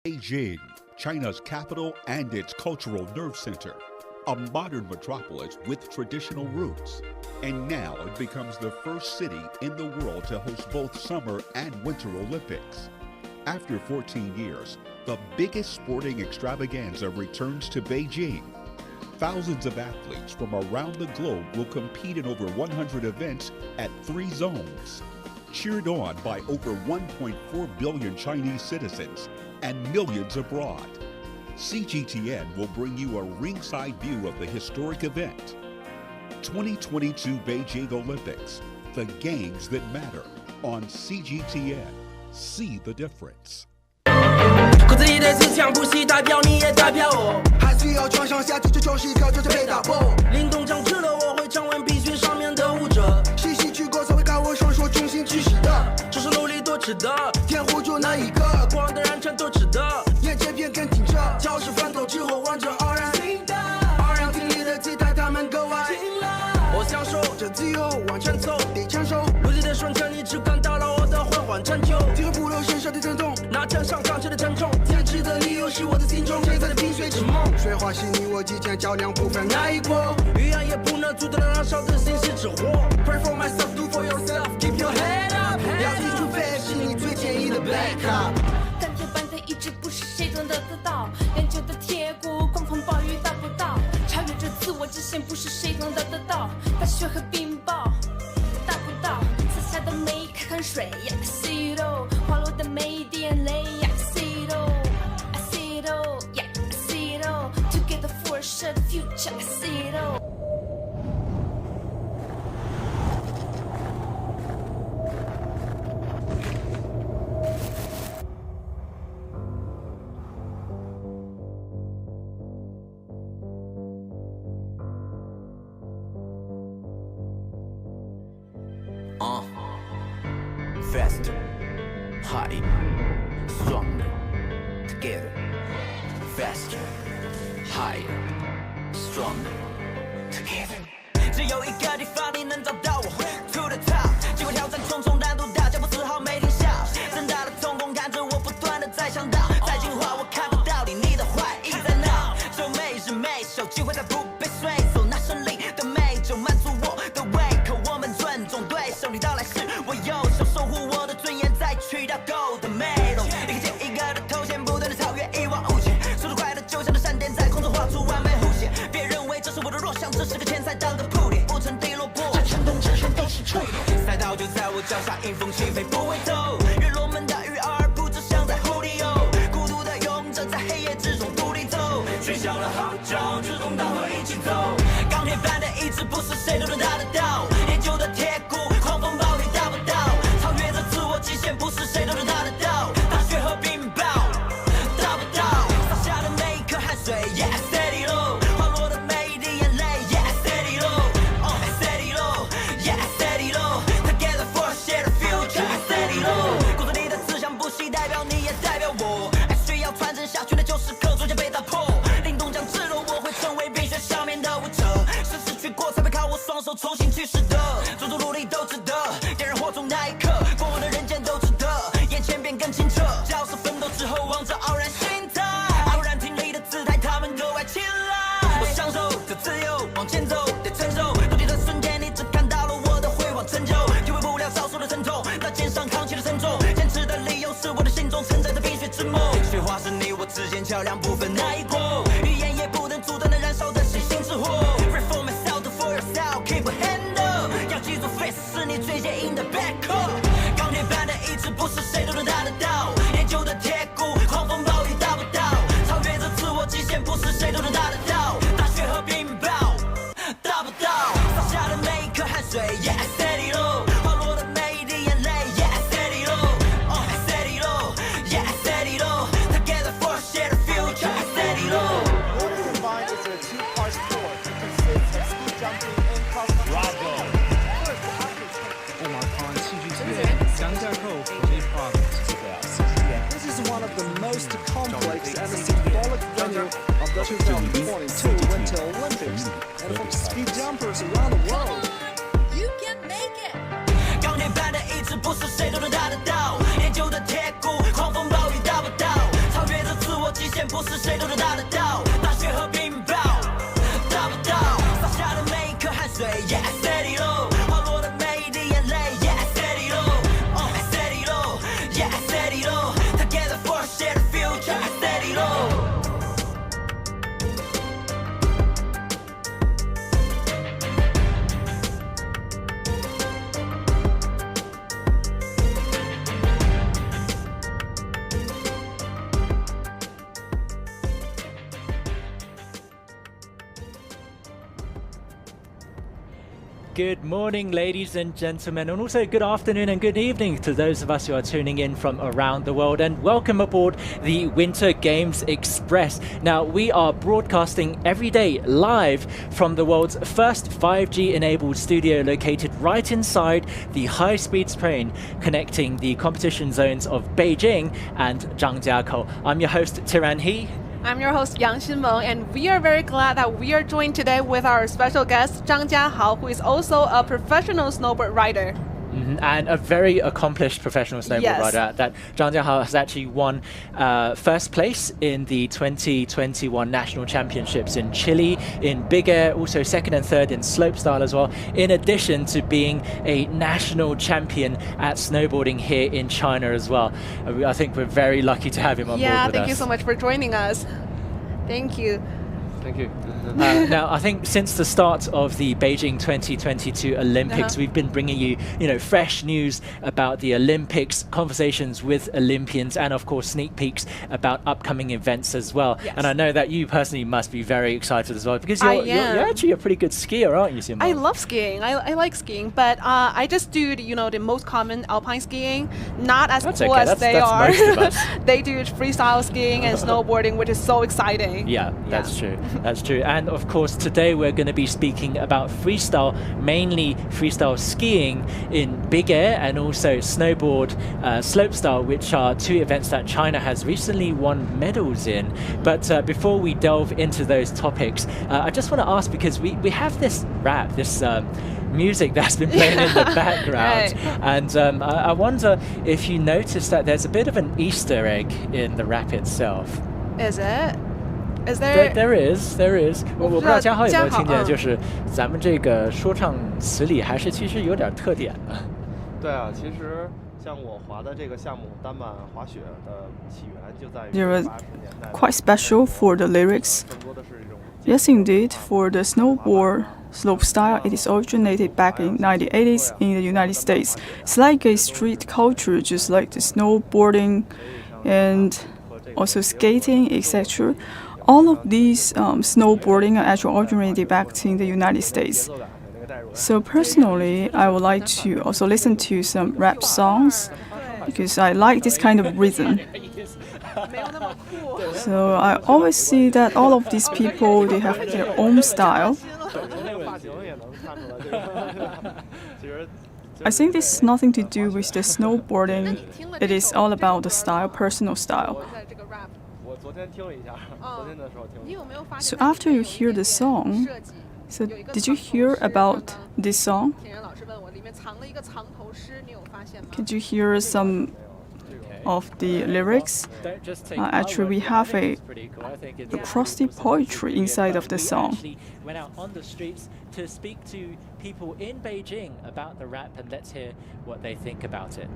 Beijing, China's capital and its cultural nerve center, a modern metropolis with traditional roots. And now it becomes the first city in the world to host both Summer and Winter Olympics. After 14 years, the biggest sporting extravaganza returns to Beijing. Thousands of athletes from around the globe will compete in over 100 events at 3 zones. Cheered on by over 1.4 billion Chinese citizens and millions abroad. CGTN will bring you a ringside view of the historic event. 2022 Beijing Olympics, the games that matter on CGTN. See the difference. 骨子里的自强不息，代表你也代表我。还需要撞上下去，这就是一个就是被打破。林东将知道我会成为比赛上面的舞者，细细去过才会看我双手中心去洗的。这是努力多值得，天赋就那一个，光的燃成都值得。眼前片刻挺着，教室翻斗之后望着傲然挺立的姿态，他们格外听了。我享受着自由，往前走得抢手，努力的瞬间，你只感到了我的缓缓成就。进入不留身上的疼痛，那天上钢琴的沉重，坚持的理由是我的心中璀璨的冰雪之梦。水花是你我之间较量不分哪一国，语言也不能阻挡燃烧的心是之火。Pray for myself, do for yourself, keep your head up。要记住，飞是你最坚毅的 backup。感觉半天一直不是谁都得得到，练就的铁骨，狂风暴雨打不到，超越着自我极限，不是谁都得得到。大雪和冰雹达不到，洒下的每一颗汗水 ，I see it all， 滑落的每一滴眼泪 ，I see it all，I see it all，Yeah I see it all，Together for a shared future，I see it all。Faster, higher, stronger, together. Faster, higher, stronger, together. 只有一个地方你能找到我 ，To the top， 机会挑战重重难度大，脚步丝毫没停下。睁大的瞳孔看着我，不断的在想到，在进化我看不到你的坏意在哪？就每日每首机会在不被随手，那胜利的美就满足我的胃口。我们尊重对手，你到来时我优秀，守护我的尊严，再去到 gold medal。一个接一个的头衔，不断的超越一往无前，速度快的就像那闪电，在空中画出完美弧线。别认为这是我的弱项，这是个前菜，当个铺垫，不曾低落过。这全都是吹的，赛道就在我脚下，迎风起飞不回头。月落门大鱼饵，不只想在湖里游，孤独的勇者在黑夜之中独立走，取消了号召，志同道合一起走。钢铁般的意志，不是谁都能达得到，研究的铁骨，狂风暴雨达不到，超越着自我极限，不是谁都能达得到。大雪和冰雹达不到，洒下的每一颗汗水 ，Yeah I said it all， 滑落的每一滴眼泪 ，Yeah I said it all，I said it all，Yeah I said it all，Together for a shared future，I said it all。骨子里的自强不息，代表你也代表我，爱需要传承下去，那就是刻逐渐被打破。林东将之后，我会成为冰雪下面的舞者，是失去过才会靠我双手重新去拾得，种种努力都值得，点燃火种那一刻，过往的人间都值得，眼前变更清澈，角色奋斗之后望着傲然心态，傲然挺立的姿态，他们格外青睐。我享受着自由，往前走得成熟，落地的瞬间，你只看到了我的辉煌成就，体会不了遭受的沉重，那肩上扛起的沉重，坚持的理由是我的心中承载的冰雪之梦。雪花是你我之间较量不分哪一国，语言也不能阻挡那燃烧的星星之火。Pray for myself, do for yourself, keep a hand up。要记住 ，face 是你最坚硬的 backup。钢铁般的意志，不是谁都能达得到，研究的铁骨，狂风暴雨达不到，超越着自我极限，不是谁都能达得到。大雪和冰雹达不到，洒下的每一颗汗水 ，Yeah I said it all， 滑落的每一滴眼泪 ，Yeah I said it all，I said it all，Yeah I said it all，Together for a shared future，I said it all。Order combined is a two-part sport. It consists of ski jumping and cross country. Bravo. First, the athletes can Omar Khan, CGTN, Guangzhou, Hebei Province. This is one of the most complex and symbolic venue of the 2022 Winter Olympics, and for ski jumpers around the world. You can make it。钢铁般的意志，不是谁都能达得到，研究的铁骨，狂风暴雨达不到，超越着不是谁都能达得到。大雪和冰雹，达不到。洒下的每一颗汗水 ，Yeah I said it all。滑落的每一滴眼泪 ，Yeah I said it all。I said it all，Yeah I said it all。Together for a shared future，I said it all。Good morning, ladies and gentlemen, and also good afternoon and good evening to those of us who are tuning in from around the world, and welcome aboard the Winter Games Express. Now, we are broadcasting every day live from the world's first 5G-enabled studio located right inside the high-speed train connecting the competition zones of Beijing and Zhangjiakou. I'm your host, Tiran He. I'm your host Yang Xinmeng, and we are very glad that we are joined today with our special guest Zhang Jiahao, who is also a professional snowboard rider. And a very accomplished professional snowboard rider. That Zhang Jiahao has actually won first place in the 2021 National Championships in Chile in big air, also second and third in slopestyle as well, in addition to being a national champion at snowboarding here in China as well. I think we're very lucky to have him on board with us. Yeah, thank you so much for joining us. Thank you. Thank you. Now, I think since the start of the Beijing 2022 Olympics, we've been bringing you, fresh news about the Olympics, conversations with Olympians, and of course, sneak peeks about upcoming events as well. Yes. And I know that you personally must be very excited as well, because you're actually a pretty good skier, aren't you, Simon? I love skiing. I like skiing, but I just do the most common alpine skiing, not as cool as they are. Most of us. They do freestyle skiing and snowboarding, which is so exciting. Yeah, that's true. That's true. And of course, today we're going to be speaking about freestyle, mainly freestyle skiing in big air and also snowboard slopestyle, which are two events that China has recently won medals in. But before we delve into those topics, I just want to ask, because we have this rap, this music that's been playing in the background. Right. And I wonder if you noticed that there's a bit of an Easter egg in the rap itself. Is it? Is there? There is. 我不知道嘉豪有没有听见，就是咱们这个说唱词里还是其实有点特点的。对啊，其实像我滑的这个项目单板滑雪的起源就在于 They were 80年代。 quite special for the lyrics. 更多的是一种 Yes, indeed, for the snowboard slopestyle, it is originated back in 1980s in the United States. It's like a street culture, just like the snowboarding and also skating, etc. All of these snowboarding are actually originated back in the United States. So personally, I would like to also listen to some rap songs because I like this kind of rhythm. So I always see that all of these people, they have their own style. I think this has nothing to do with the snowboarding. It is all about the style, personal style. So after you hear the song, so did you hear about this song? Could you hear some of the lyrics? Actually, we have a acrostic poetry inside of the song. Went out on the streets to speak to people in Beijing about the rap, and let's hear what they think about it.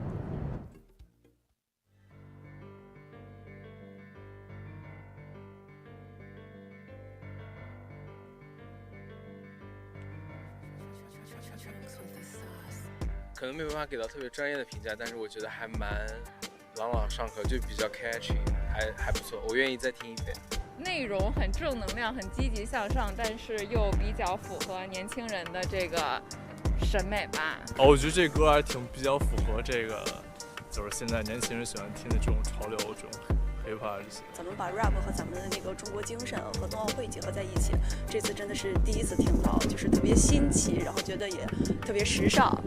可能没办法给到特别专业的评价，但是我觉得还蛮朗朗上口，就比较 catchy， 还不错，我愿意再听一遍。内容很正能量，很积极向上，但是又比较符合年轻人的这个审美吧。我觉得这歌还比较符合这个，就是现在年轻人喜欢听的这种潮流，这种 hiphop 这些。咱们把 rap 和咱们的那个中国精神和冬奥会结合在一起，这次真的是第一次听到，就是特别新奇，然后觉得也特别时尚。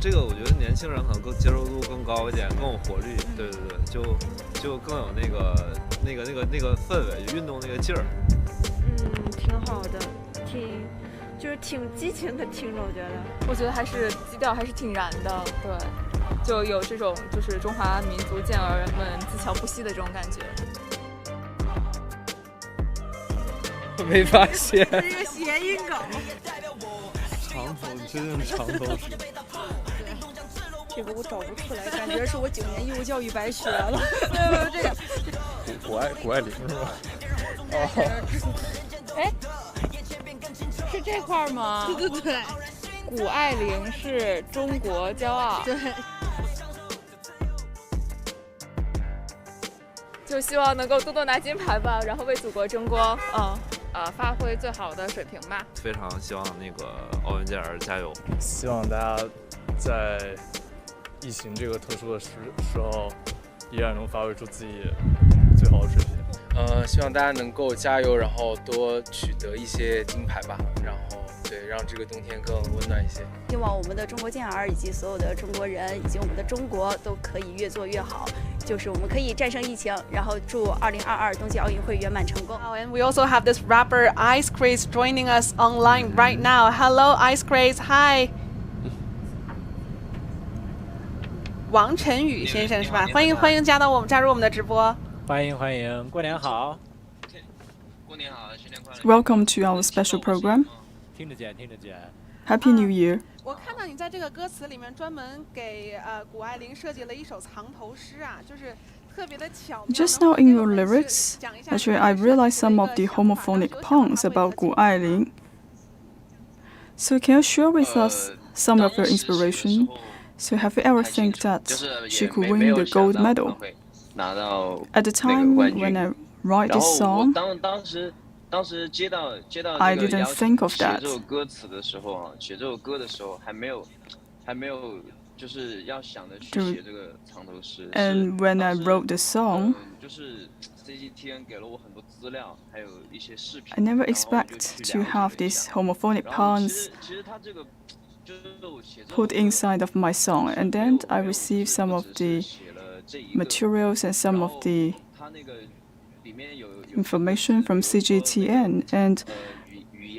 这个我觉得年轻人可能更接受度更高一点，更有活力。对对对，就更有那个氛围，运动那个劲儿。挺好的，就是挺激情的听着，我觉得还是基调还是挺燃的，对，就有这种就是中华民族健儿们自强不息的这种感觉。没发现。这是一个谐音梗。长头，你确定是长头是？这个我找不出来，感觉是我9年义务教育白学了。这个谷爱凌是吧？哎，是这块吗？对。谷爱凌是中国骄傲。对。就希望能够多多拿金牌吧，然后为祖国争光。发挥最好的水平吧。非常希望那个奥运健儿加油。希望大家在疫情这个特殊的时候，依然能发挥出自己最好的水平。希望大家能够加油，然后多取得一些金牌吧，然后对，让这个冬天更温暖一些。希望我们的中国健儿以及所有的中国人以及我们的中国都可以越做越好。就是我们可以战胜疫情，然后祝2022冬季奥运会圆满成功。And we also have this rapper IceCraz joining us online right now. Hello, IceCraz. Hi. 王晨宇先生是吧？欢迎加入我们的直播。欢迎，过年好。过年好，新年快乐。Welcome to our special program. 听得见。Happy New Year. 我看到你在这个歌词里面专门给谷爱凌设计了一首藏头诗啊，就是特别的巧妙。Just now in your lyrics, actually I realized some of the homophonic puns about Gu Ailing. So can you share with us some of your inspiration? So have you ever think that she could win the gold medal? At the time when I write this song, I didn't think of that. 这首歌词的时候啊，写这首歌的时候还没有，就是要想着去写这个藏头诗。And when I wrote the song, 就是 CGTN 给了我很多资料，还有一些视频。 I never expect to have these homophonic puns put inside of my song, and then I received some of the materials and some of the information from CGTN, and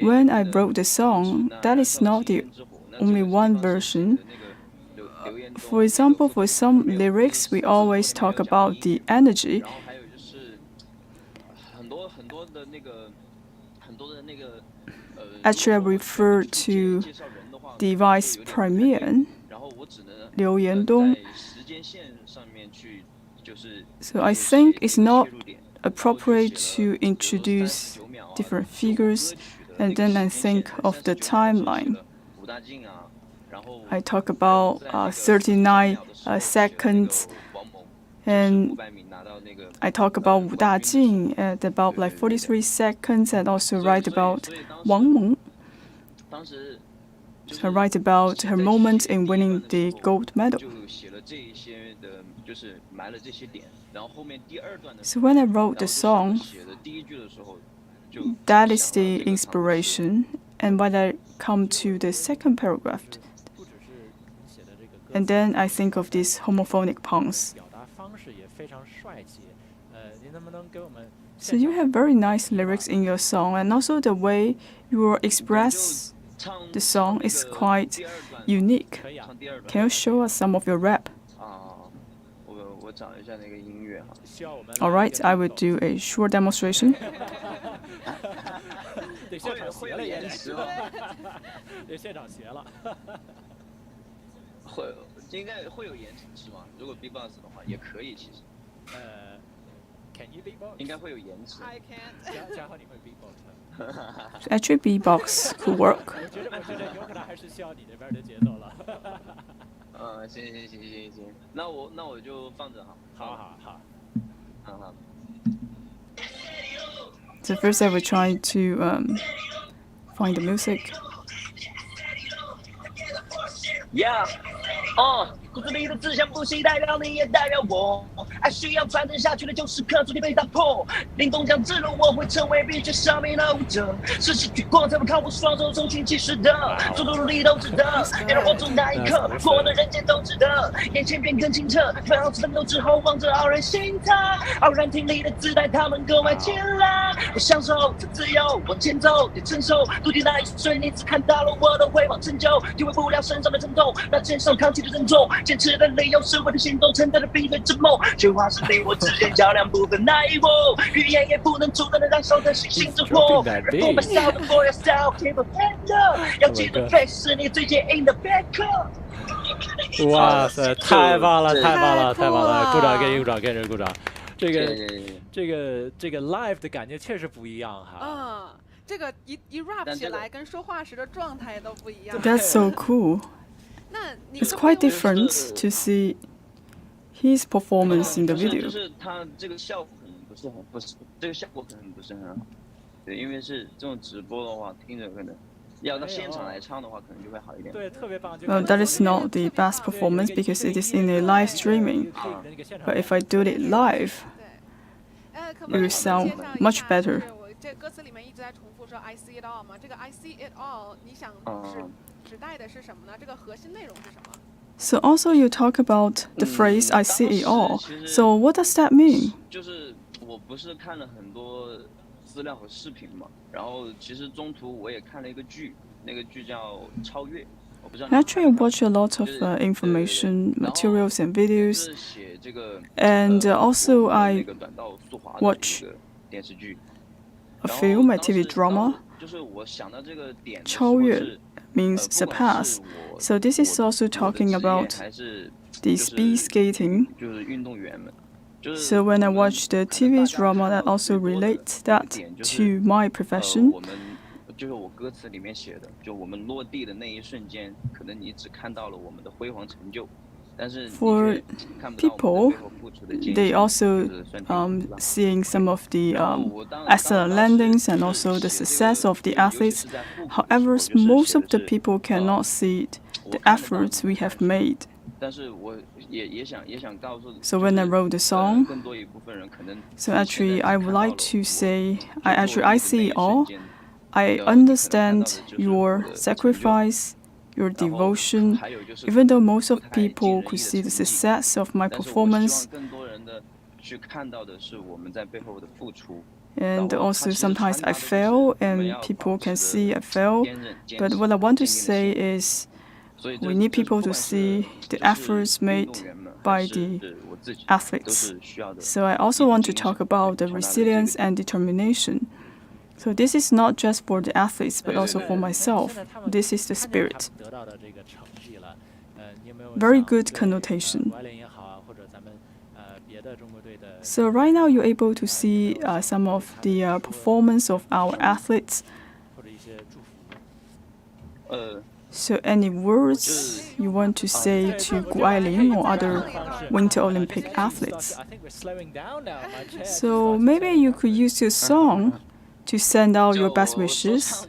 when I wrote the song, that is not the only one version. For example, for some lyrics, we always talk about the energy. Actually, I refer to the Vice Premier, Liu Yandong. So I think it's not appropriate to introduce different figures, and then I think of the timeline. I talk about 39 seconds, and I talk about Wu Dajing at about like 43 seconds, and also write about Wang Meng. So I write about her moment in winning the gold medal. So when I wrote the song, that is the inspiration. And when I come to the second paragraph, and then I think of these homophonic puns. So you have very nice lyrics in your song, and also the way you express the song is quite unique. Can you show us some of your rap? Alright, I will do a short demonstration. 得现场学了也得现场学了。应该会有延迟吗？如果 B-box 的话也可以，其实。Can you beatbox? 应该会有延迟。I can't. 嘉豪，你会 beatbox 吗？ Actually, beatbox could work. 我觉得有可能还是需要你那边的节奏了。行，那我就放着哈。好。So first I will try to find the music. Yeah. 骨子里的志向不惜代表你也代表我，爱需要传承下去的旧时刻逐渐被打破。凛冬将之路，我会成为冰雪上面的舞者，是失去过才会靠我双手重新起始的，所有努力都值得，别让我从那一刻，过的人间都值得。眼前变更清澈，奋斗之后望着傲然心踏，傲然挺立的姿态，他们格外坚拉。我享受着自由，往前走，得承受笃定那一瞬，你只看到了我的辉煌成就，体会不了身上的疼痛，那肩上扛起的沉重。坚持的理由是我的心中承担的冰雪之梦。雪花是你我之间较量不分那一我，语言也不能触动的燃烧的星星之火。我们烧的火要烧 keep it better， 要记得 face 是你最坚硬的 backup。哇塞，太棒了，太棒了，太棒了！鼓掌，给人鼓掌，给人鼓掌。这个 live 的感觉确实不一样哈。这个一 rap 起来跟说话时的状态都不一样。That's so cool. It's quite different to see his performance in the video. 就是他这个效果可能不是很好。对，因为是这种直播的话，听着可能要到现场来唱的话，可能就会好一点。对，特别棒。That is not the best performance because it is in a live streaming. But if I do it live, it will sound much better. 这歌词里面一直在重复说 I see it all 嘛，这个 I see it all， 你想指代的是什么呢？这个核心内容是什么？ So also you talk about the phrase I see it all. So what does that mean? 就是我不是看了很多资料和视频嘛，然后其实中途我也看了一个剧，那个剧叫《超越》。Actually, I watch a lot of information, materials and videos, and also I watch a film, a TV drama. 超越 means surpass. So this is also talking about the speed skating. So when I watch the TV drama, that also relates that to my profession. 就是我歌词里面写的，就我们落地的那一瞬间，可能你只看到了我们的辉煌成就，但是 For people, they also seeing some of the excellent landings and also the success of the athletes. However, most of the people cannot see the efforts we have made. 但是我也想告诉 So when I wrote the song, so actually I would like to say, I see it all. I understand your sacrifice, your devotion, even though most of people could see the success of my performance. And also sometimes I fail and people can see I fail. But what I want to say is we need people to see the efforts made by the athletes. So I also want to talk about the resilience and determination. So this is not just for the athletes, but also for myself. This is the spirit. Very good connotation. So right now you're able to see some of the performance of our athletes. So any words you want to say to Gu Ailing or other Winter Olympic athletes? So maybe you could use your song to send out your best wishes.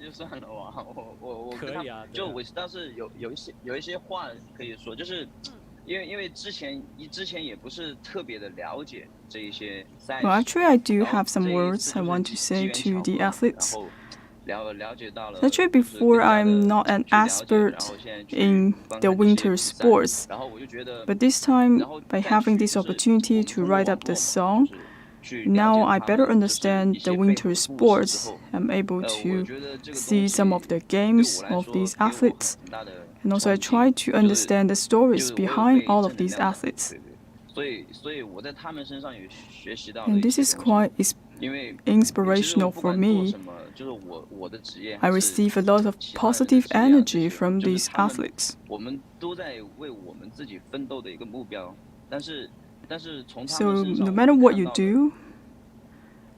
就我倒是有一些话可以说，就是因为之前也不是特别的了解这一些赛事。Well, actually, I do have some words I want to say to the athletes. Actually, before I'm not an expert in the winter sports, but this time by having this opportunity to write up the song, now I better understand the winter sports. I'm able to see some of the games of these athletes. And also I try to understand the stories behind all of these athletes. And this is quite inspirational for me. I receive a lot of positive energy from these athletes. So no matter what you do,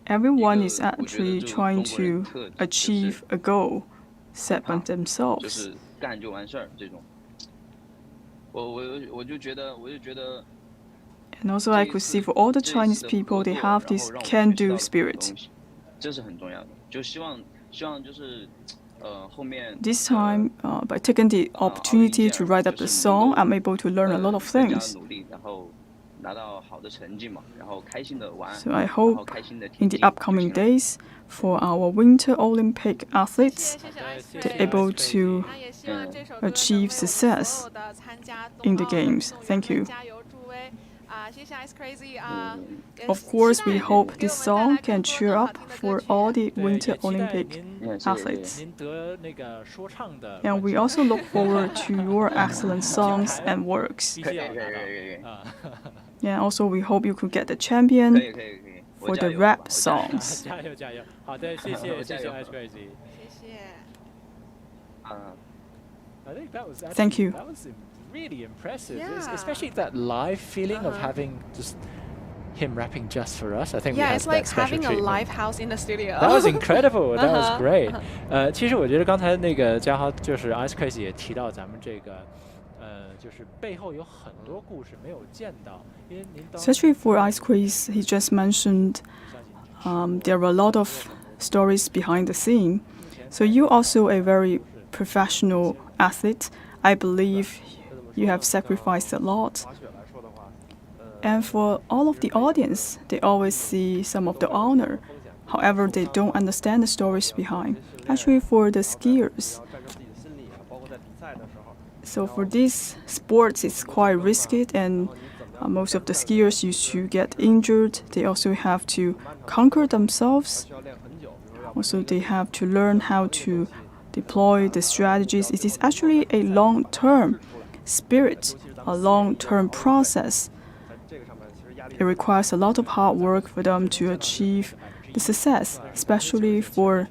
everyone is actually trying to achieve a goal set by themselves. And also I could see for all the Chinese people, they have this can-do spirit. This time, by taking the opportunity to write up the song, I'm able to learn a lot of things. So I hope in the upcoming days for our Winter Olympic athletes, they're able to achieve success in the games. Thank you. Of course, we hope this song can cheer up for all the Winter Olympic athletes. And we also look forward to your excellent songs and works. Yeah, also we hope you could get the champion for the rap songs. 加油加油！好的，谢谢谢谢 IceCraz。I think that was Thank you. That was really impressive, especially that live feeling of having just him rapping just for us. I think yeah, we it's had like that special having a treatment. live house in the studio. That was incredible. That was great. 其实我觉得刚才那个嘉豪就是 IceCraz 也提到咱们这个。就是背后有很多故事没有见到，因为您 Especially for IceCraz, he just mentioned there are a lot of stories behind the scene. So you're also a very professional athlete. I believe you have sacrificed a lot. And for all of the audience, they always see some of the honor. However, they don't understand the stories behind. Actually, for the skiers, so for these sports, it's quite risky, and most of the skiers used to get injured. They also have to conquer themselves. Also, they have to learn how to deploy the strategies. It is actually a long-term spirit, a long-term process. It requires a lot of hard work for them to achieve the success, especially for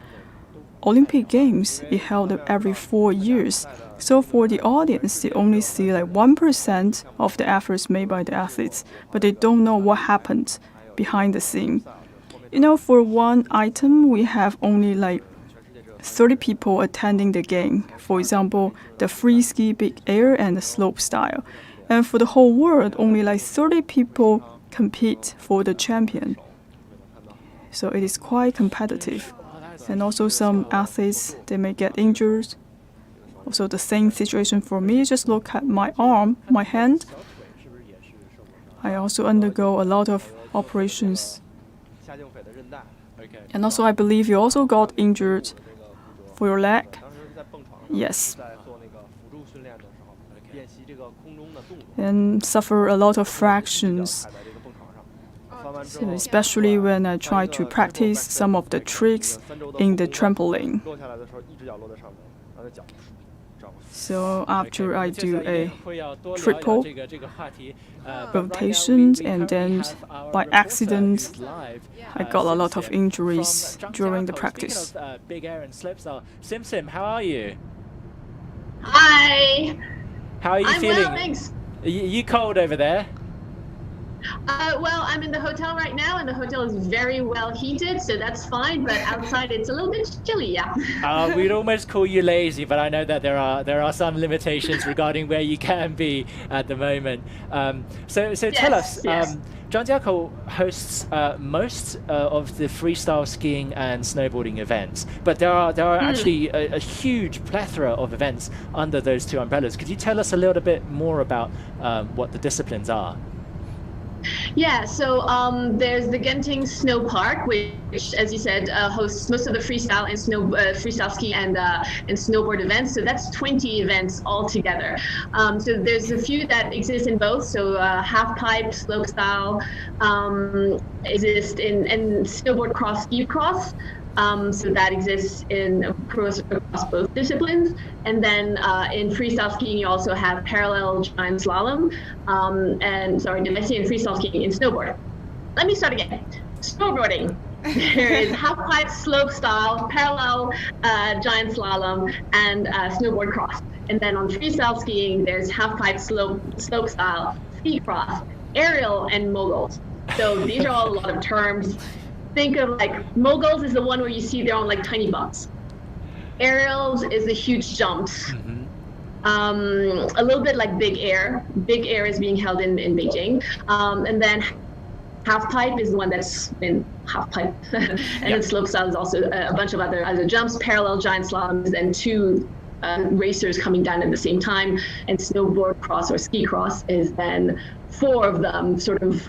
Olympic Games. It held every 4 years. So for the audience, they only see like 1% of the efforts made by the athletes, but they don't know what happened behind the scene. You know, for one item, we have only like 30 people attending the game. For example, the freeski, big air, and the slopestyle. And for the whole world, only like 30 people compete for the champion. So it is quite competitive. And also some athletes, they may get injured. Also the same situation for me, just look at my arm, my hand. I also undergo a lot of operations. And also I believe you also got injured for your leg. Yes. And suffer a lot of fractions. So especially when I try to practice some of the tricks in the trampoline. So after I do a triple rotations, and then by accident, I got a lot of injuries during the practice. Big air and slopestyle. Sim, how are you? Hi. How are you I'm feeling? well, thanks. You cold over there? Well, I'm in the hotel right now, and the hotel is very well heated, so that's fine. But outside, it's a little bit chilly. Yeah. We'd almost call you lazy, but I know that there are some limitations regarding where you can be at the moment. So tell us, yes. Zhangjiakou hosts most of the freestyle skiing and snowboarding events, but there are actually a huge plethora of events under those two umbrellas. Could you tell us a little bit more about what the disciplines are? Yeah, so there's the Genting Snow Park, which, as you said, hosts most of the freestyle and freestyle ski and snowboard events. So that's 20 events altogether. So there's a few that exist in both. So halfpipe, slopestyle exist in snowboard cross, ski cross. So that exists across both disciplines. And then in freestyle skiing, you also have parallel giant slalom. Did I say in freestyle skiing? In snowboard. Let me start again. Snowboarding. There is halfpipe, slopestyle, parallel giant slalom, and snowboard cross. And then on freestyle skiing, there's halfpipe, slopestyle, ski cross, aerial, and moguls. So these are all a lot of terms. Think of like moguls is the one where you see they're on like tiny bumps. Aerials is the huge jumps. A little bit like big air. Big air is being held in Beijing. And then halfpipe is the one that's in halfpipe. And then slopestyle is also a bunch of other jumps, parallel giant slaloms, and two racers coming down at the same time. And snowboard cross or ski cross is then 4 of them sort of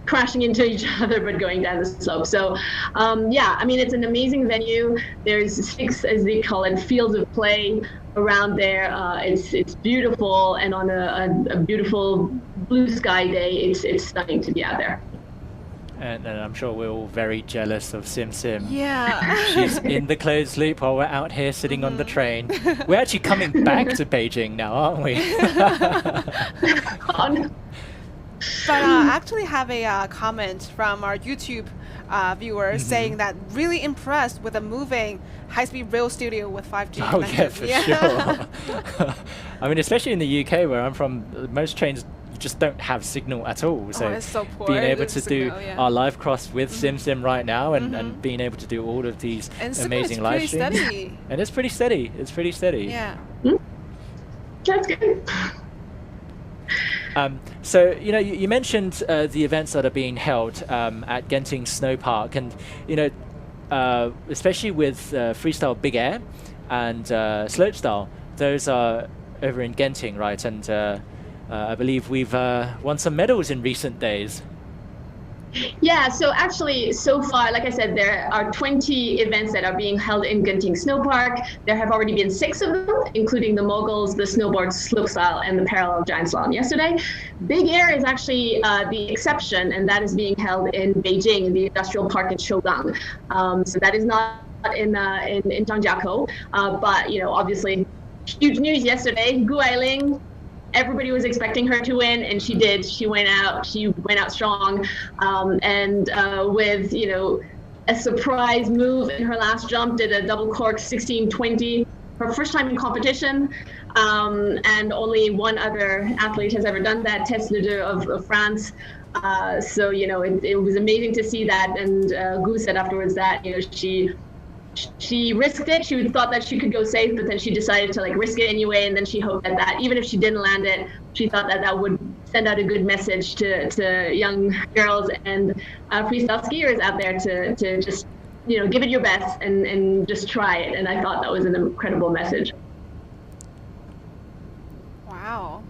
crashing into each other but going down the slope. So I mean, it's an amazing venue. There's 6, as they call it, fields of play around there. It's beautiful, and on a beautiful blue sky day, it's stunning to be out there. And I'm sure we're all very jealous of Sim Sim. Yeah. She's in the closed loop while we're out here sitting on the train. We're actually coming back to Beijing now, aren't we? But I actually have a comment from our YouTube viewers saying that really impressed with the moving high-speed rail studio with 5G Oh connected. yeah, for sure. I mean, especially in the UK where I'm from, most trains just don't have signal at all. So, it's so poor, being able the to signal, do yeah. our live cross with Sim Sim right now and being able to do all of these And amazing live it's streams. pretty steady. And it's pretty steady. It's pretty steady. Yeah. That's good. So, you know, you mentioned the events that are being held at Genting Snow Park, and, you know, especially with freestyle big air and slopestyle, those are over in Genting, right? And I believe we've won some medals in recent days. Yeah, so actually, so far, like I said, there are 20 events that are being held in Genting Snow Park. There have already been 6 of them, including the moguls, the snowboard slopestyle, and the parallel giant slalom yesterday. Big air is actually the exception, and that is being held in Beijing, in the industrial park in Shougang. So that is not in Zhangjiakou, but, you know, obviously, huge news yesterday. Gu Ailing, everybody was expecting her to win, and she did. She went out strong, and with, you know, a surprise move in her last jump, did a double cork 1620, her first time in competition, and only one other athlete has ever done that, Tess Ledoux of France. So, you know, it was amazing to see that, and Gu said afterwards that, you know, she risked it. She thought that she could go safe, but then she decided to like risk it anyway. And then she hoped that even if she didn't land it, she thought that would send out a good message to young girls and freestyle skiers out there to just, you know, give it your best and just try it. And I thought that was an incredible message. Wow.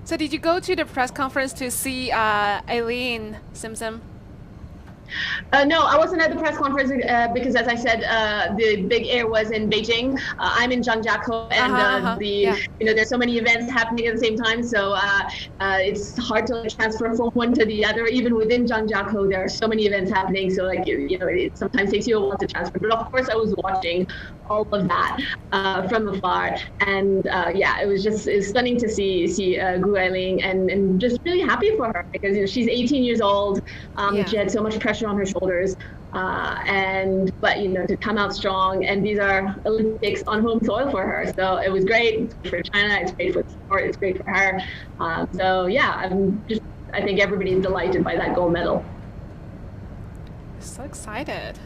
So did you go to the press conference to see Aileen Sim Sim? No, I wasn't at the press conference because, as I said, the big air was in Beijing. I'm in Zhangjiakou, and you know, there's so many events happening at the same time, so it's hard to like, transfer from one to the other. Even within Zhangjiakou, there are so many events happening, so like you know, it sometimes takes you a while to transfer. But of course, I was watching all of that from afar, and yeah, it was stunning to see Gu Ailing, and just really happy for her because, you know, she's 18 years old. She had so much pressure on her shoulders, but you know, to come out strong, and these are Olympics on home soil for her, so it was great. It's great for China, it's great for the sport, it's great for her. So yeah, I think everybody's delighted by that gold medal. So excited.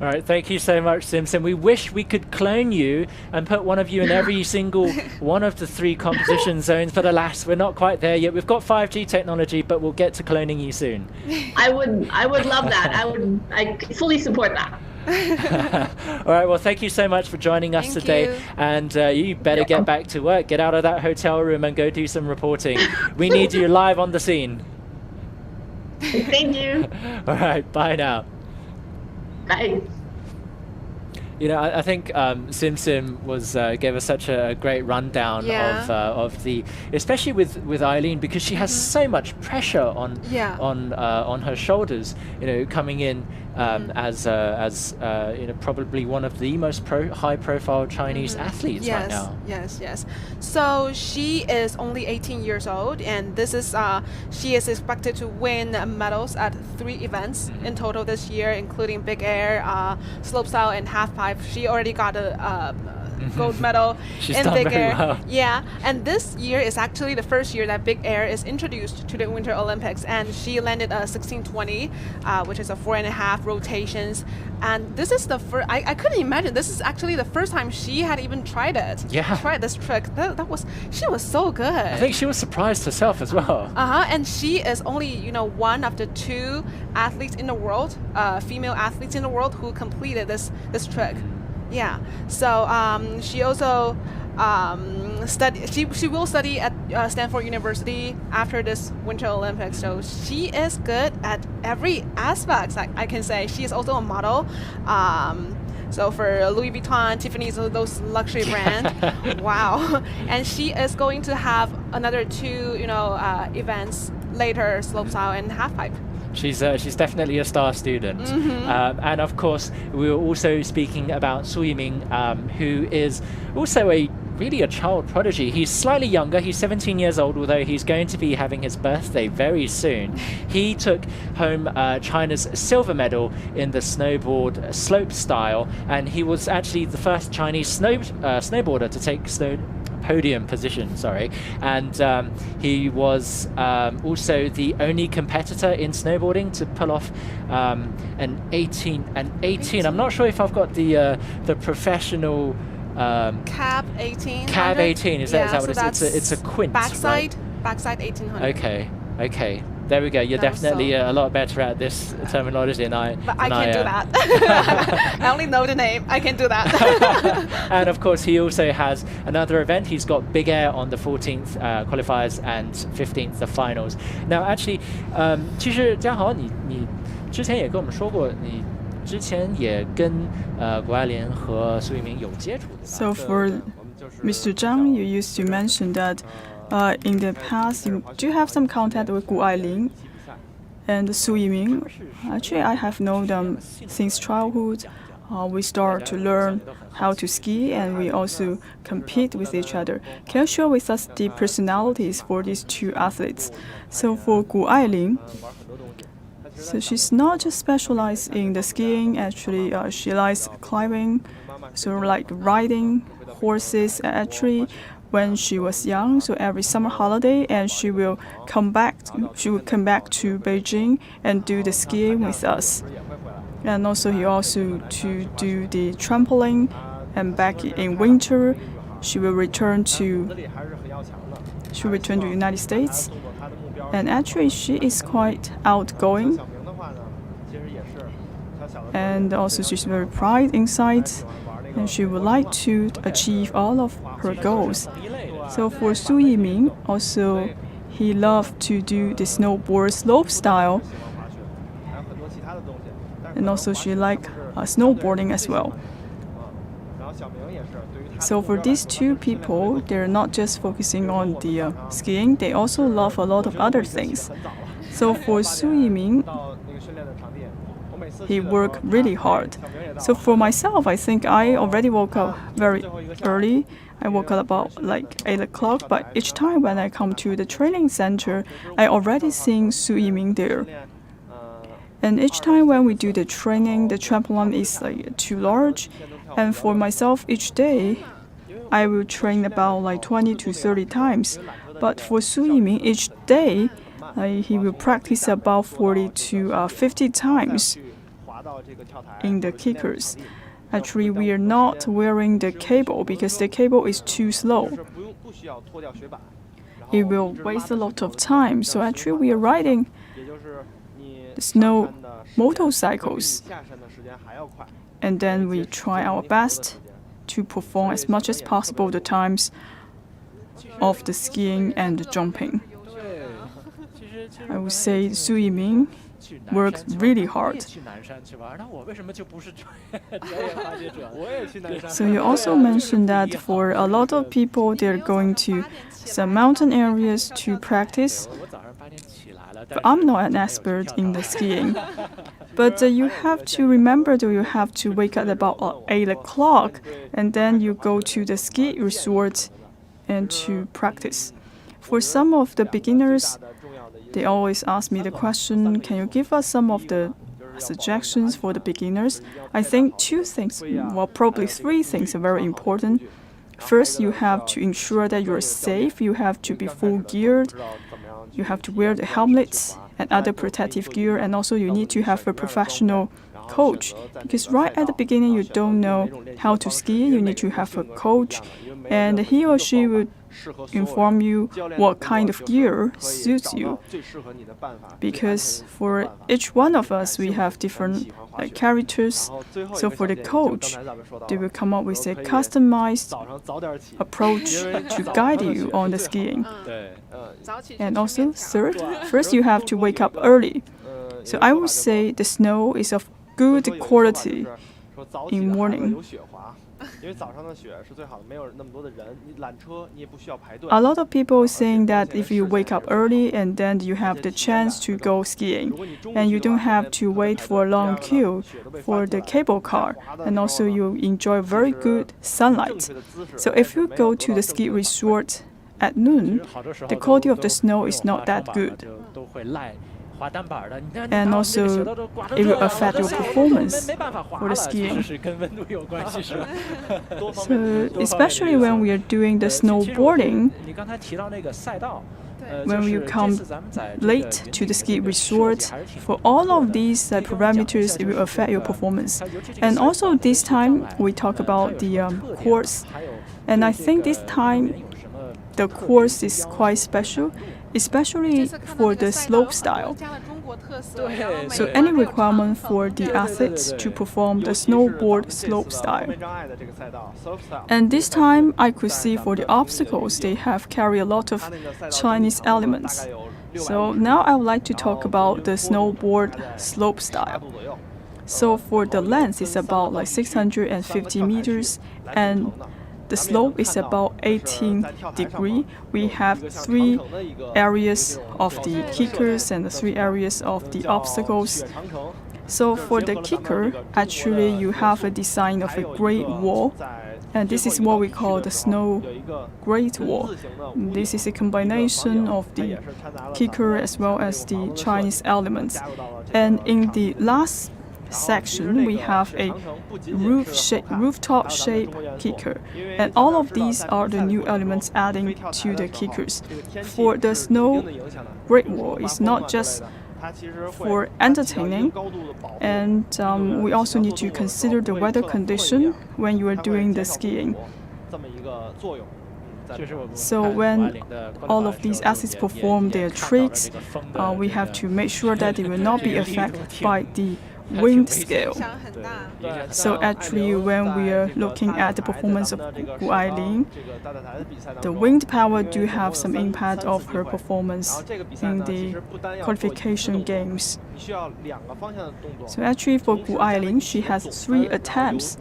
All right, thank you so much, Sim Sim. We wish we could clone you and put one of you in every single one of the 3 competition zones, but alas, we're not quite there yet. We've got 5G technology, but we'll get to cloning you soon. I would love that. I fully support that. All right, well, thank you so much for joining us today. And you better get back to work. Get out of that hotel room and go do some reporting. We need you live on the scene. Thank you. All right, bye now. Bye. You know, I think Sim Sim gave us such a great rundown of the, especially with Aileen, because she has so much pressure on her shoulders. You know, coming in as you know, probably one of the most high-profile Chinese athletes right now. Yes. So she is only 18 years old, and this is she is expected to win medals at 3 events in total this year, including big air, slopestyle, and halfpipe. She already got a gold medal in big air. Well. Yeah, and this year is actually the first year that big air is introduced to the Winter Olympics, and she landed a 1620, which is a 4.5 rotations. And this is the first. I couldn't imagine this is actually the first time she had even tried it. Yeah. Tried this trick. She was so good. I think she was surprised herself as well. And she is only, you know, one of the 2 athletes in the world, female athletes in the world, who completed this trick. Yeah. So she also she will study at Stanford University after this Winter Olympics. So she is good at every aspect. I can say she is also a model. So for Louis Vuitton, Tiffany's, those luxury brands. Wow. And she is going to have another 2, events later, slopestyle and halfpipe. She's definitely a star student. And of course, we were also speaking about Su Yiming, who is also really a child prodigy. He's slightly younger. He's 17 years old, although he's going to be having his birthday very soon. He took home China's silver medal in the snowboard slopestyle, and he was actually the first Chinese snowboarder to take podium position, and he was also the only competitor in snowboarding to pull off an 18. I'm not sure if I've got the professional cab 18. Cab 18 is that what it is? It's a quint. Backside 1800. Okay. There we go. You're definitely a lot better at this terminology than I. But I can't do that. I only know the name. I can do that. And of course, he also has another event. He's got Big Air on the 14th qualifiers and 15th the finals. Now, actually, 其实嘉豪，你之前也跟我们说过，你之前也跟谷爱凌和苏翊鸣有接触的。So for Mr. Zhang, you used to mention that. In the past, you do have some contact with Gu Ailing and Su Yiming. Actually, I have known them since childhood. We start to learn how to ski, and we also compete with each other. Can you share with us the personalities for these 2 athletes? So for Gu Ailing, so she's not just specialized in the skiing. Actually, she likes climbing, so like riding horses. Actually, when she was young, so every summer holiday, and she will come back to Beijing and do the skiing with us. And also he also to do the trampoline, and back in winter she will return to the United States. And actually she is quite outgoing, and also she's very pride inside, and she would like to achieve all of her goals. So for Su Yiming, also he loved to do the snowboard slopestyle, and also she liked snowboarding as well. So for these 2 people, they're not just focusing on the skiing, they also love a lot of other things. So for Su Yiming, he worked really hard. So for myself, I think I already woke up very early. I woke up about like 8 o'clock, but each time when I come to the training center, I already seen Su Yiming there. And each time when we do the training, the trampoline is like too large. And for myself, each day, I will train about like 20 to 30 times. But for Su Yiming, each day, he will practice about 40 to 50 times in the kickers. Actually, we are not wearing the cable because the cable is too slow. It will waste a lot of time. So actually, we are riding the snow motorcycles. And then we try our best to perform as much as possible the times of the skiing and the jumping. I would say Su Yiming worked really hard. So you also mentioned that for a lot of people, they're going to some mountain areas to practice. But I'm not an expert in the skiing. But you have to remember that you have to wake up about 8 o'clock, and then you go to the ski resort and to practice. For some of the beginners, they always ask me the question, can you give us some of the suggestions for the beginners? I think 2 things, well, probably 3 things are very important. First, you have to ensure that you're safe. You have to be full geared. You have to wear the helmets and other protective gear. And also you need to have a professional coach. Because right at the beginning, you don't know how to ski. You need to have a coach. And he or she will inform you what kind of gear suits you. Because for each one of us, we have different characters. So for the coach, they will come up with a customized approach to guide you on the skiing. And also, third, first you have to wake up early. So I would say the snow is of good quality. in morning. A lot of people saying that if you wake up early and then you have the chance to go skiing, and you don't have to wait for a long queue for the cable car, and also you enjoy very good sunlight. So if you go to the ski resort at noon, the quality of the snow is not that good. And also, it will affect your performance for the skiing. So, especially when we are doing the snowboarding, when you come late to the ski resort, for all of these parameters, it will affect your performance. And also, this time we talk about the course, and I think this time the course is quite special, especially for the slopestyle. So any requirement for the athletes to perform the snowboard slopestyle. And this time I could see for the obstacles they have carried a lot of Chinese elements. So now I would like to talk about the snowboard slopestyle. So for the length it's about like 650 meters and the slope is about 18 degrees. We have 3 areas of the kickers and the 3 areas of the obstacles. So for the kicker, actually you have a design of a great wall. And this is what we call the snow great wall. This is a combination of the kicker as well as the Chinese elements. And in the last section, we have a rooftop shape kicker, and all of these are the new elements adding to the kickers. For the snow great wall, it's not just for entertaining, and we also need to consider the weather condition when you are doing the skiing. So when all of these athletes perform their tricks, we have to make sure that they will not be affected by the wind scale. So actually when we are looking at the performance of Gu Ailing, the wind power do have some impact of her performance in the qualification games. So actually for Gu Ailing, she has 3 attempts.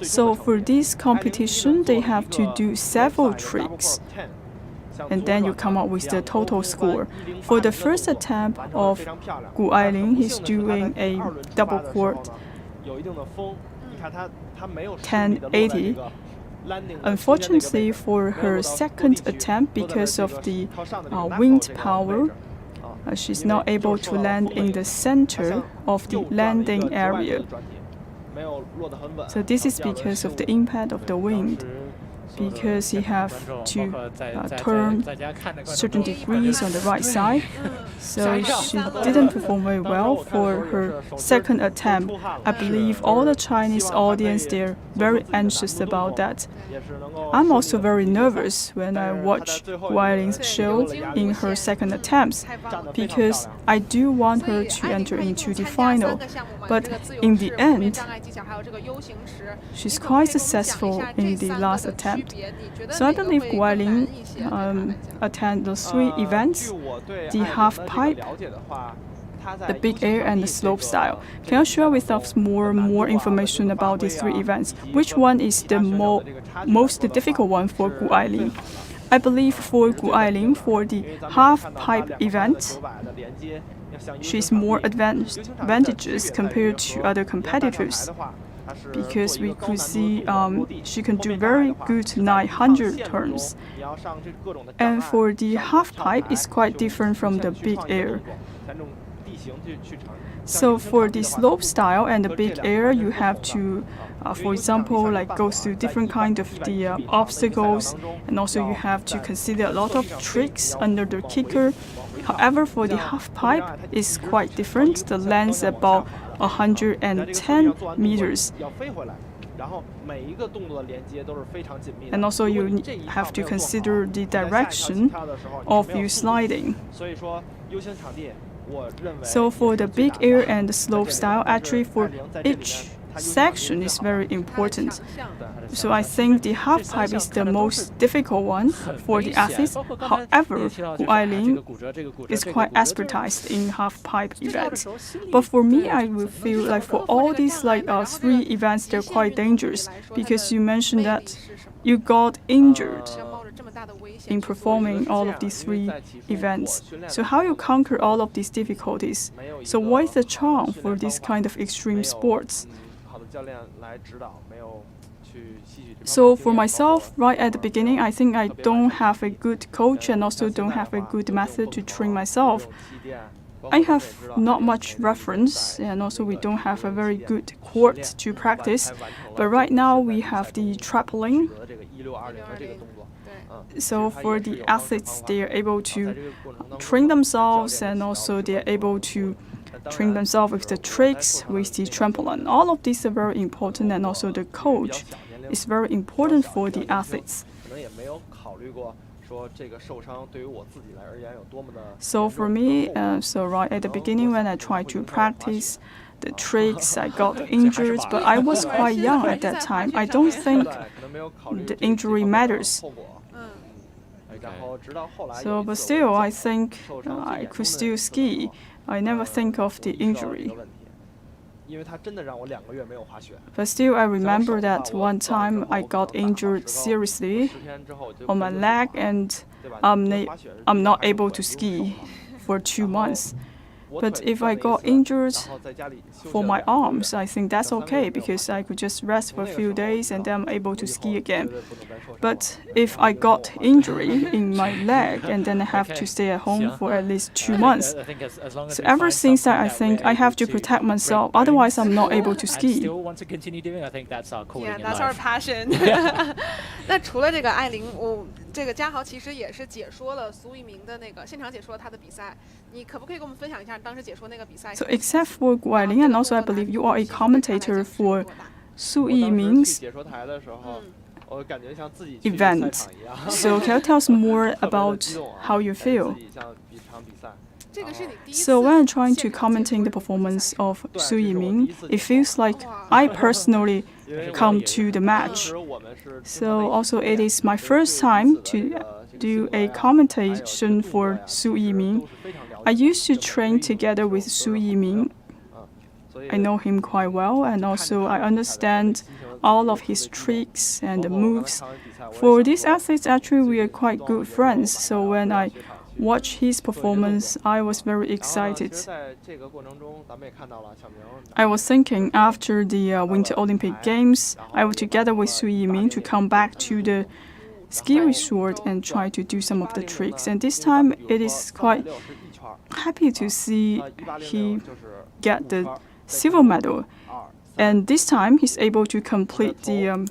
So for this competition, they have to do several tricks. And then you come up with the total score. For the first attempt of Gu Ailing, he's doing a double quad 1080. Unfortunately, for her second attempt, because of the wind power, she's not able to land in the center of the landing area. So this is because of the impact of the wind. Because you have to turn certain degrees on the right side. So she didn't perform very well for her second attempt. I believe all the Chinese audience, they're very anxious about that. I'm also very nervous when I watch Gu Ailing's show in her second attempts, because I do want her to enter into the final. But in the end, she's quite successful in the last attempt. So I believe Gu Ailing attend the 3 events, the half-pipe, the big air, and the slopestyle. Can you share with us more information about these 3 events? Which one is the most difficult one for Gu Ailing? I believe for Gu Ailing, for the half-pipe event, she's more advantageous compared to other competitors, because we could see she can do very good 900 turns. And for the half-pipe, it's quite different from the big air. So for the slopestyle and the big air, you have to, for example, like go through different kind of the obstacles, and also you have to consider a lot of tricks under the kicker. However, for the half-pipe, it's quite different. The length is about 110 meters. And also you have to consider the direction of you sliding. So for the big air and the slopestyle, actually for each section is very important. So I think the half pipe is the most difficult one for the athletes. However, Gu Ailing is quite expertise in half pipe events. But for me, I will feel like for all these 3 events, they're quite dangerous because you mentioned that you got injured in performing all of these 3 events. So how you conquer all of these difficulties? So what is the charm for this kind of extreme sports? So for myself, right at the beginning, I think I don't have a good coach and also don't have a good method to train myself. I have not much reference, and also we don't have a very good court to practice. But right now we have the trampoline. So for the athletes, they are able to train themselves, and also they are able to train themselves with the tricks, with the trampoline. All of these are very important, and also the coach is very important for the athletes. So for me, so right at the beginning when I tried to practice the tricks, I got injured, but I was quite young at that time. I don't think the injury matters. So, but still, I think I could still ski. I never think of the injury. But still, I remember that one time I got injured seriously on my leg, and I'm not able to ski for 2 months. But if I got injured for my arms, I think that's okay because I could just rest for a few days and then I'm able to ski again. But if I got injury in my leg and then I have to stay at home for at least 2 months, so ever since that I think I have to protect myself, otherwise I'm not able to ski. Yeah, that's our passion. 那除了这个艾琳，这个嘉豪其实也是解说了苏翊鸣的那个现场解说了他的比赛，你可不可以跟我们分享一下当时解说那个比赛？ So except for Gu Ailing, and also I believe you are a commentator for Su Yiming's event. So can you tell us more about how you feel? So when I'm trying to commenting the performance of Su Yiming, it feels like I personally come to the match. So also it is my first time to do a commentation for Su Yiming. I used to train together with Su Yiming. I know him quite well, and also I understand all of his tricks and moves. For these athletes, actually, we are quite good friends. So when I watch his performance, I was very excited. I was thinking after the Winter Olympic Games, I was together with Su Yiming to come back to the ski resort and try to do some of the tricks. And this time, it is quite happy to see he get the silver medal. And this time, he's able to complete the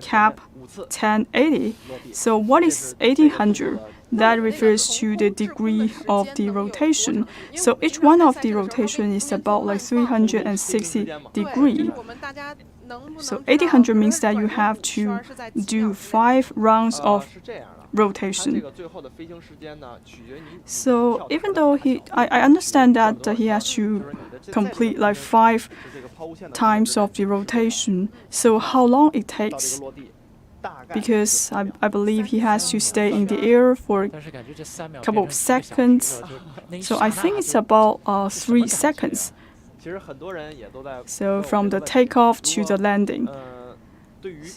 cap 1080. So what is 1800? That refers to the degree of the rotation. So each one of the rotation is about like 360 degrees. So 1800 means that you have to do 5 rounds of rotation. So even though I understand that he has to complete like 5 times of the rotation. So how long it takes? Because I believe he has to stay in the air for a couple of seconds. So I think it's about 3 seconds. So from the takeoff to the landing.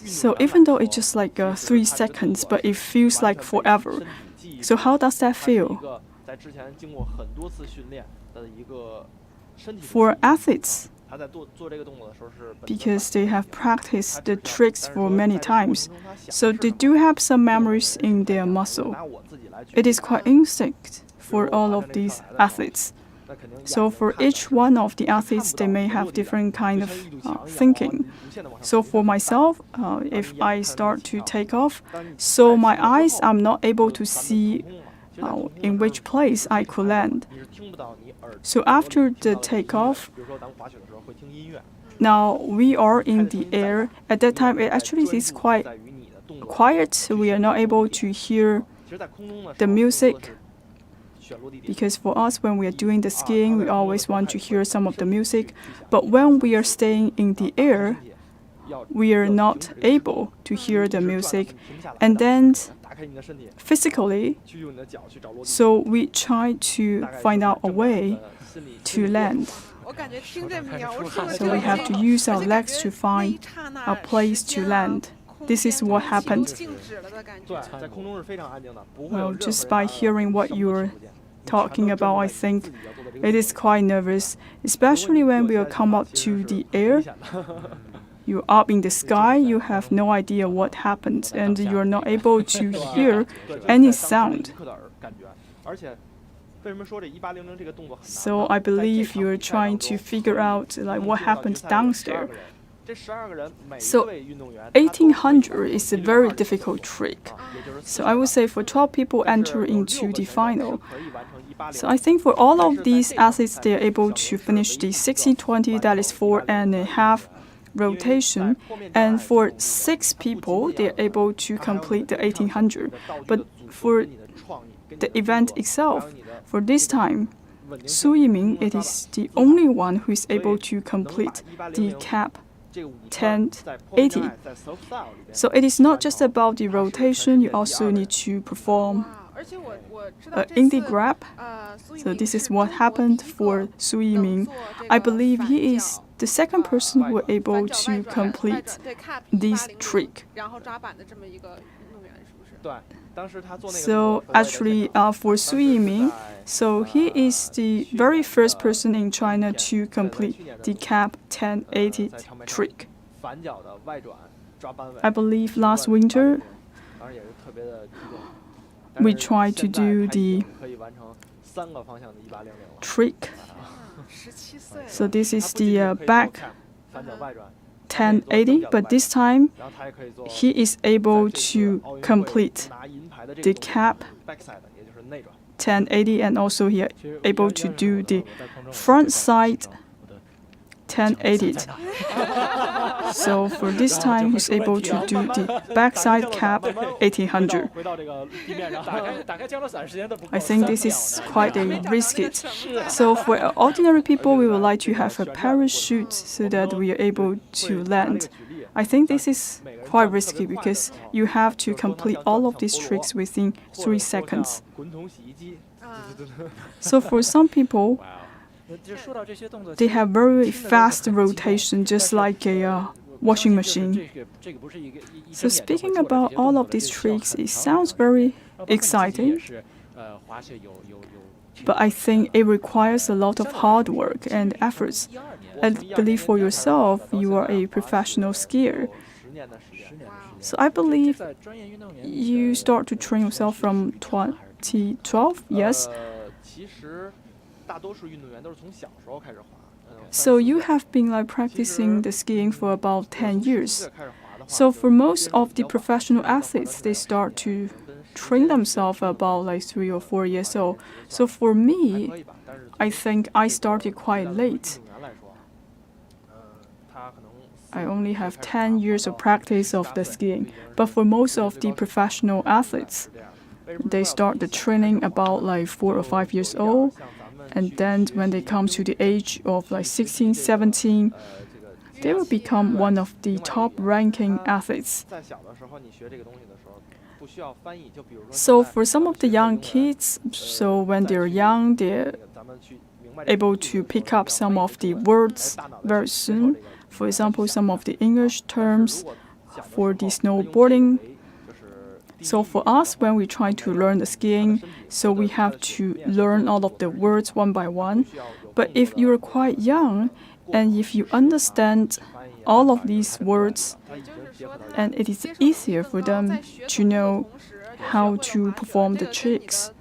So even though it's just like 3 seconds, but it feels like forever. So how does that feel? For athletes, because they have practiced the tricks for many times, so they do have some memories in their muscle. It is quite instinct for all of these athletes. So for each one of the athletes, they may have different kind of thinking. So for myself, if I start to take off, so my eyes, I'm not able to see in which place I could land. So after the takeoff, now we are in the air. At that time, it actually is quite quiet. We are not able to hear the music. Because for us, when we are doing the skiing, we always want to hear some of the music. But when we are staying in the air, we are not able to hear the music. And then physically, so we try to find out a way to land. So we have to use our legs to find a place to land. This is what happened. Well, just by hearing what you're talking about, I think it is quite nervous, especially when we come up to the air. You're up in the sky, you have no idea what happened, and you're not able to hear any sound. So I believe you're trying to figure out what happened downstairs. So 1800 is a very difficult trick. So I would say for 12 people enter into the final. So I think for all of these athletes, they are able to finish the 60-20, that is 4.5 rotation. And for 6 people, they are able to complete the 1800. But for the event itself, for this time, Su Yiming, it is the only one who is able to complete the cap 1080. So it is not just about the rotation, you also need to perform indie grab. So this is what happened for Su Yiming. I believe he is the second person who was able to complete this trick. So actually for Su Yiming, so he is the very first person in China to complete the cap 1080 trick. I believe last winter we tried to do the trick. So this is the back 1080, but this time he is able to complete the cap 1080, and also he is able to do the front side 1080. So for this time, he's able to do the backside cap 1800. I think this is quite a risky. So for ordinary people, we would like to have a parachute so that we are able to land. I think this is quite risky because you have to complete all of these tricks within 3 seconds. So for some people, they have very fast rotation, just like a washing machine. So speaking about all of these tricks, it sounds very exciting, but I think it requires a lot of hard work and efforts. I believe for yourself, you are a professional skier. So I believe you start to train yourself from 2012, yes? So you have been practicing the skiing for about 10 years. So for most of the professional athletes, they start to train themselves about 3 or 4 years old. So for me, I think I started quite late. I only have 10 years of practice of the skiing. But for most of the professional athletes, they start the training about 4 or 5 years old. And then when they come to the age of 16, 17, they will become one of the top-ranking athletes. So for some of the young kids, so when they're young, they're able to pick up some of the words very soon. For example, some of the English terms for the snowboarding. So for us, when we try to learn the skiing, so we have to learn all of the words one by one. But if you're quite young, and if you understand all of these words, and it is easier for them to know how to perform the tricks.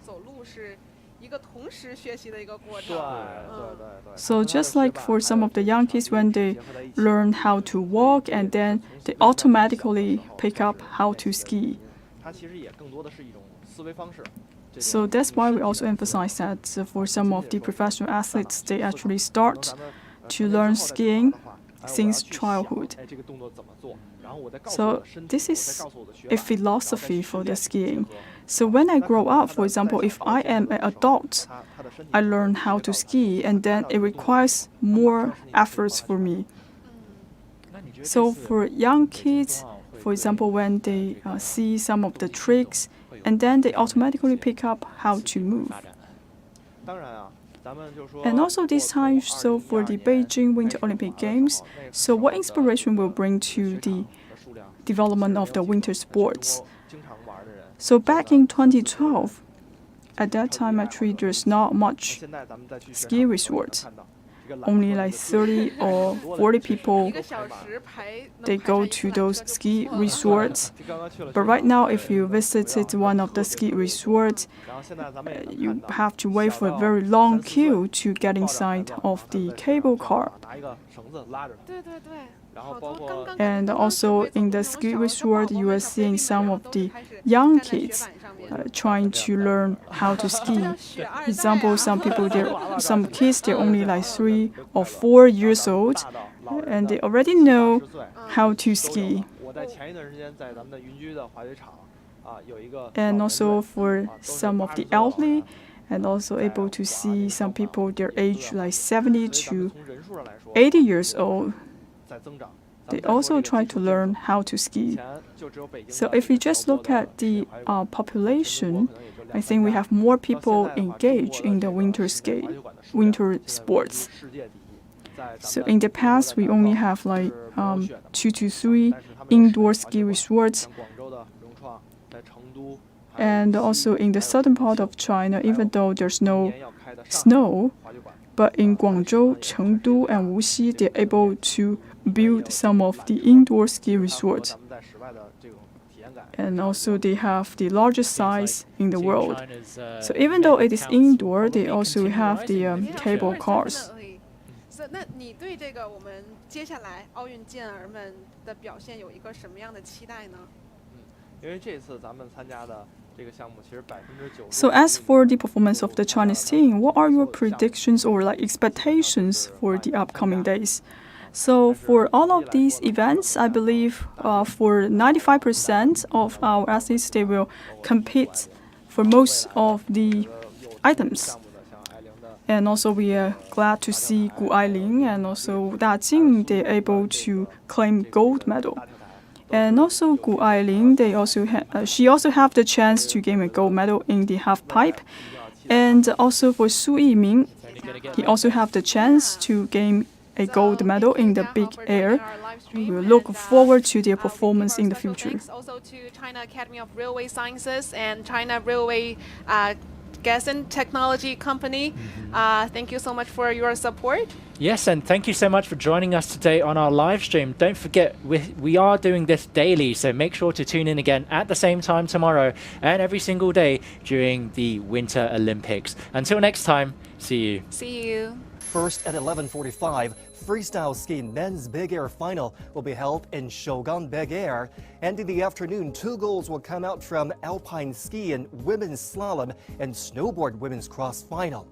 So just like for some of the young kids, when they learn how to walk, and then they automatically pick up how to ski. So that's why we also emphasize that for some of the professional athletes, they actually start to learn skiing since childhood. So this is a philosophy for the skiing. So when I grow up, for example, if I am an adult, I learn how to ski, and then it requires more efforts for me. So for young kids, for example, when they see some of the tricks, and then they automatically pick up how to move. And also this time, so for the Beijing Winter Olympic Games, so what inspiration will bring to the development of the winter sports? So back in 2012, at that time actually there's not much ski resorts. Only like 30 or 40 people, they go to those ski resorts. But right now, if you visited one of the ski resorts, you have to wait for a very long queue to get inside of the cable car. And also in the ski resort, you are seeing some of the young kids trying to learn how to ski. For example, some kids, they're only like 3 or 4 years old, and they already know how to ski. And also for some of the elderly, and also able to see some people their age like 70 to 80 years old. They also try to learn how to ski. So if we just look at the population, I think we have more people engaged in the winter sports. So in the past, we only have like 2 to 3 indoor ski resorts. And also in the southern part of China, even though there's no snow, but in Guangzhou, Chengdu, and Wuxi, they're able to build some of the indoor ski resorts. And also they have the largest size in the world. So even though it is indoor, they also have the cable cars. 那你对这个我们接下来奥运健儿们的表现有一个什么样的期待呢？因为这次咱们参加的这个项目，其实90%。So as for the performance of the Chinese team, what are your predictions or like expectations for the upcoming days? So for all of these events, I believe for 95% of our athletes, they will compete for most of the items. And also we are glad to see Gu Ailing and also Da Jing, they're able to claim gold medal. And also Gu Ailing, she also have the chance to gain a gold medal in the halfpipe. And also for Su Yiming, he also have the chance to gain a gold medal in the big air. We will look forward to their performance in the future. Thanks also to China Academy of Railway Sciences and China Railway Gas and Technology Company. Thank you so much for your support. Yes, and thank you so much for joining us today on our live stream. Don't forget, we are doing this daily, so make sure to tune in again at the same time tomorrow and every single day during the Winter Olympics. Until next time, see you. See you. First at 11:45, freestyle skiing men's big air final will be held in Shogun Big Air. And in the afternoon, 2 golds will come out from alpine ski and women's slalom and snowboard women's cross final.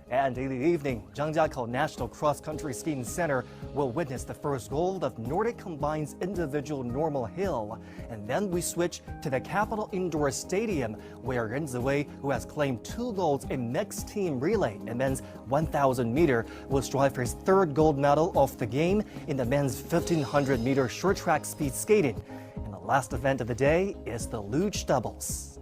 And in the evening, Zhangjiakou National Cross Country Skiing Center will witness the first gold of Nordic Combine's individual normal hill. And then we switch to the Capital Indoor Stadium, where Ren Ziwei, who has claimed 2 golds in mixed team relay and men's 1,000 meter, will strive for his 3rd gold medal of the game in the men's 1,500 meter short track speed skating. And the last event of the day is the luge doubles.